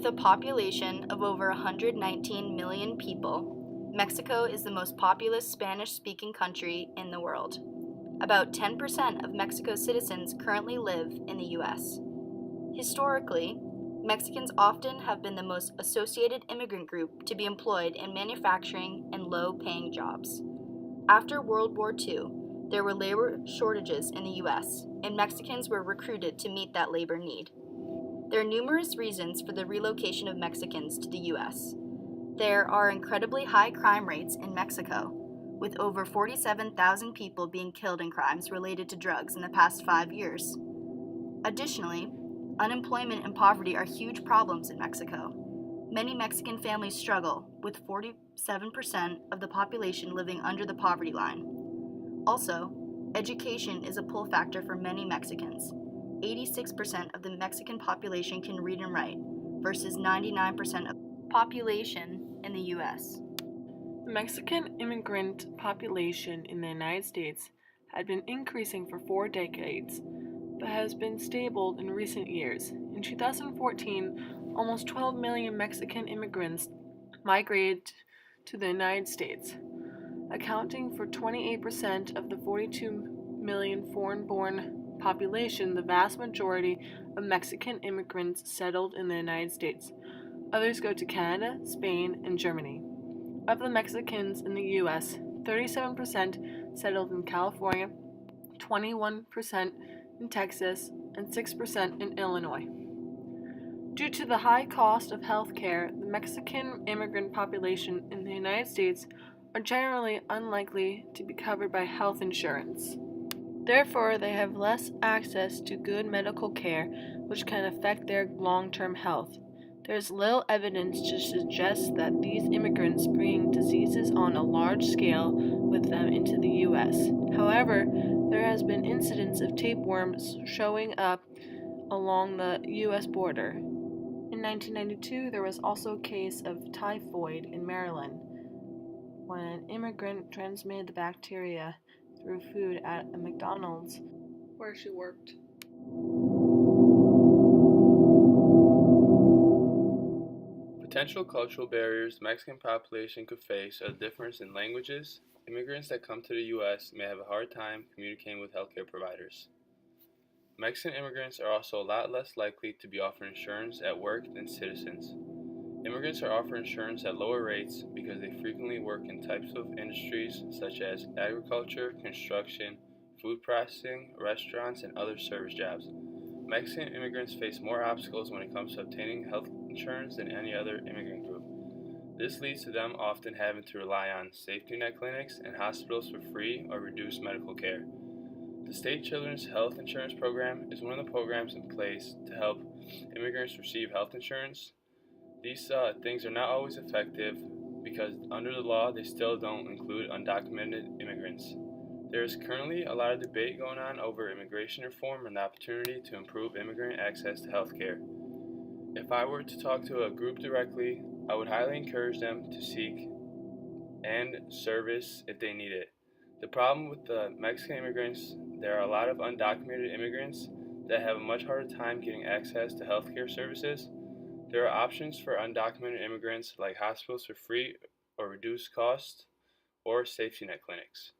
With a population of over 119 million people, Mexico is the most populous Spanish-speaking country in the world. About 10% of Mexico's citizens currently live in the U.S. Historically, Mexicans often have been the most associated immigrant group to be employed in manufacturing and low-paying jobs. After World War II, there were labor shortages in the U.S., and Mexicans were recruited to meet that labor need. There are numerous reasons for the relocation of Mexicans to the U.S. There are incredibly high crime rates in Mexico, with over 47,000 people being killed in crimes related to drugs in the past 5 years. Additionally, unemployment and poverty are huge problems in Mexico. Many Mexican families struggle, with 47% of the population living under the poverty line. Also, education is a pull factor for many Mexicans. 86% of the Mexican population can read and write, versus 99% of the population in the U.S. The Mexican immigrant population in the United States had been increasing for 4 decades, but has been stable in recent years. In 2014, almost 12 million Mexican immigrants migrated to the United States, accounting for 28% of the 42 million foreign-born population. The vast majority of Mexican immigrants settled in the United States. Others go to Canada, Spain, and Germany. Of the Mexicans in the U.S., 37% settled in California, 21% in Texas, and 6% in Illinois. Due to the high cost of health care, the Mexican immigrant population in the United States are generally unlikely to be covered by health insurance. Therefore, they have less access to good medical care, which can affect their long-term health. There is little evidence to suggest that these immigrants bring diseases on a large scale with them into the U.S. However, there has been incidents of tapeworms showing up along the U.S. border. In 1992, there was also a case of typhoid in Maryland, when an immigrant transmitted the bacteria through food at a McDonald's where she worked. Potential cultural barriers the Mexican population could face are the difference in languages. Immigrants that come to the U.S. may have a hard time communicating with healthcare providers. Mexican immigrants are also a lot less likely to be offered insurance at work than citizens. Immigrants are offered insurance at lower rates because they frequently work in types of industries such as agriculture, construction, food processing, restaurants, and other service jobs. Mexican immigrants face more obstacles when it comes to obtaining health insurance than any other immigrant group. This leads to them often having to rely on safety net clinics and hospitals for free or reduced medical care. The State Children's Health Insurance Program is one of the programs in place to help immigrants receive health insurance. These things are not always effective because under the law they still don't include undocumented immigrants. There is currently a lot of debate going on over immigration reform and the opportunity to improve immigrant access to health care. If I were to talk to a group directly, I would highly encourage them to seek and service if they need it. The problem with the Mexican immigrants, there are a lot of undocumented immigrants that have a much harder time getting access to healthcare services. There are options for undocumented immigrants like hospitals for free or reduced cost or safety net clinics.